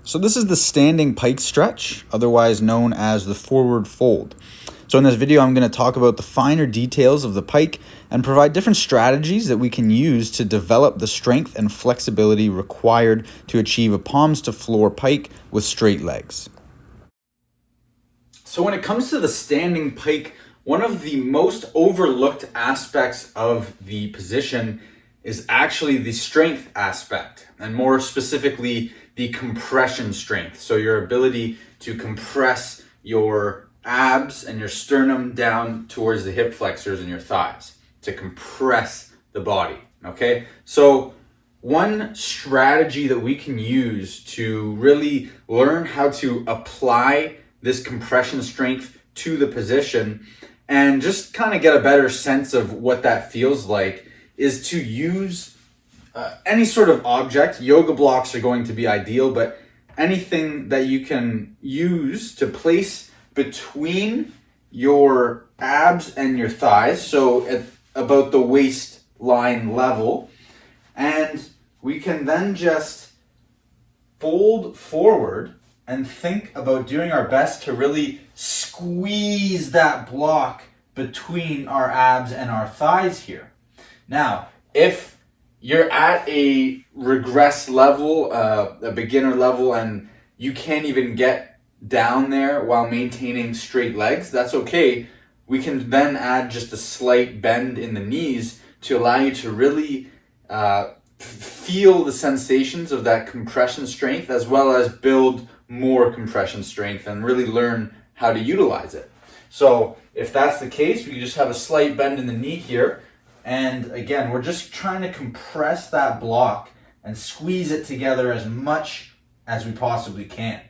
So this is the standing pike stretch, otherwise known as the forward fold. So in this video, I'm going to talk about the finer details of the pike and provide different strategies that we can use to develop the strength and flexibility required to achieve a palms to floor pike with straight legs. So when it comes to the standing pike, one of the most overlooked aspects of the position is actually the strength aspect, and more specifically, the compression strength. So your ability to compress your abs and your sternum down towards the hip flexors and your thighs to compress the body, okay? So one strategy that we can use to really learn how to apply this compression strength to the position and just kind of get a better sense of what that feels like is to use any sort of object. Yoga blocks are going to be ideal, but anything that you can use to place between your abs and your thighs, so at about the waistline level, and we can then just fold forward and think about doing our best to really squeeze that block between our abs and our thighs here. Now, if you're at a regress level, a beginner level, and you can't even get down there while maintaining straight legs, that's okay. We can then add just a slight bend in the knees to allow you to really feel the sensations of that compression strength, as well as build more compression strength and really learn how to utilize it. So if that's the case, we just have a slight bend in the knee here. And again, we're just trying to compress that block and squeeze it together as much as we possibly can.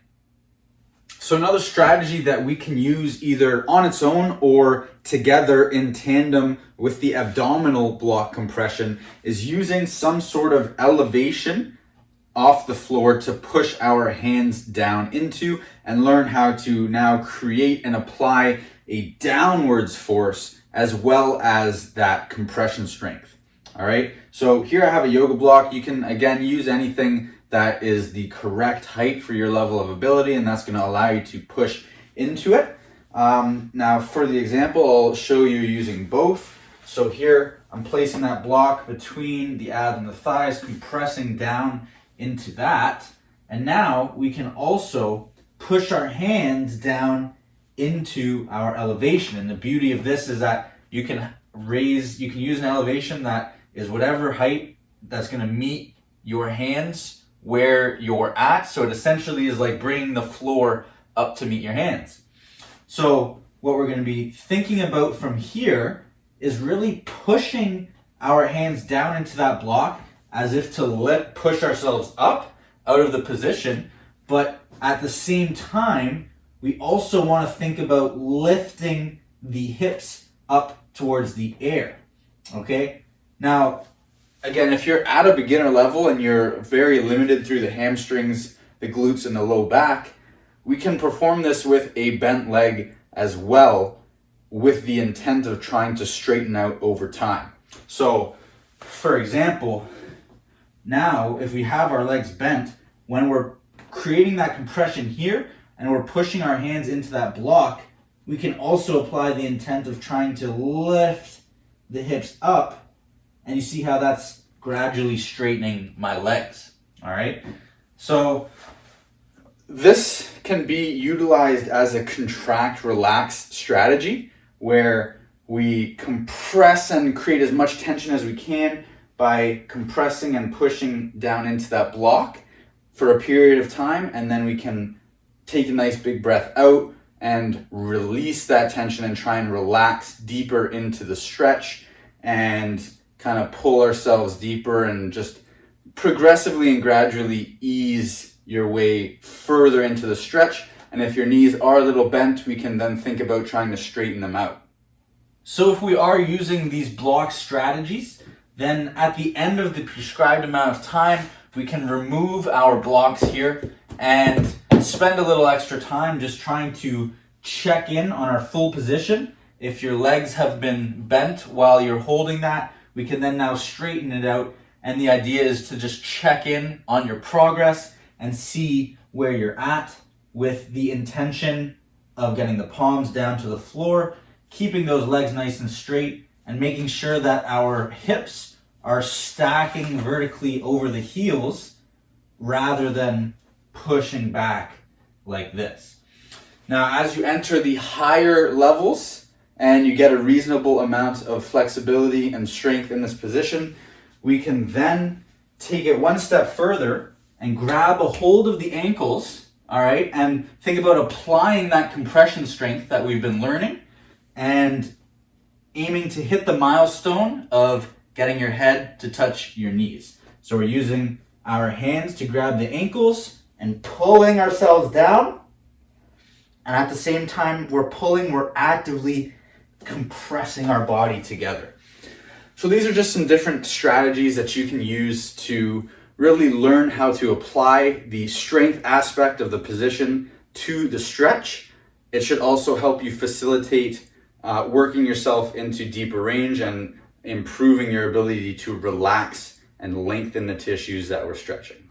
So another strategy that we can use either on its own or together in tandem with the abdominal block compression is using some sort of elevation off the floor to push our hands down into and learn how to now create and apply a downwards force as well as that compression strength. All right, so here I have a yoga block. You can again use anything that is the correct height for your level of ability, and that's going to allow you to push into it. Now for the example, I'll show you using both. So here I'm placing that block between the abs and the thighs, compressing down into that, and now we can also push our hands down into our elevation. And the beauty of this is that you can use an elevation that is whatever height that's going to meet your hands where you're at. So it essentially is like bringing the floor up to meet your hands. So what we're going to be thinking about from here is really pushing our hands down into that block as if to push ourselves up out of the position, but at the same time, we also want to think about lifting the hips up towards the air, okay? Now, again, if you're at a beginner level and you're very limited through the hamstrings, the glutes, and the low back, we can perform this with a bent leg as well, with the intent of trying to straighten out over time. So, for example, now if we have our legs bent, when we're creating that compression here and we're pushing our hands into that block, we can also apply the intent of trying to lift the hips up, and you see how that's gradually straightening my legs. All right, so this can be utilized as a contract relax strategy where we compress and create as much tension as we can by compressing and pushing down into that block for a period of time, and then we can take a nice big breath out and release that tension and try and relax deeper into the stretch and kind of pull ourselves deeper and just progressively and gradually ease your way further into the stretch. And if your knees are a little bent, we can then think about trying to straighten them out. So if we are using these block strategies, then at the end of the prescribed amount of time, we can remove our blocks here and spend a little extra time just trying to check in on our full position. If your legs have been bent while you're holding that, we can then now straighten it out. And the idea is to just check in on your progress and see where you're at with the intention of getting the palms down to the floor, keeping those legs nice and straight, and making sure that our hips are stacking vertically over the heels rather than pushing back like this. Now, as you enter the higher levels and you get a reasonable amount of flexibility and strength in this position, we can then take it one step further and grab a hold of the ankles, all right, and think about applying that compression strength that we've been learning and aiming to hit the milestone of getting your head to touch your knees. So we're using our hands to grab the ankles and pulling ourselves down. And at the same time we're actively compressing our body together. So these are just some different strategies that you can use to really learn how to apply the strength aspect of the position to the stretch. It should also help you facilitate working yourself into deeper range and improving your ability to relax and lengthen the tissues that we're stretching.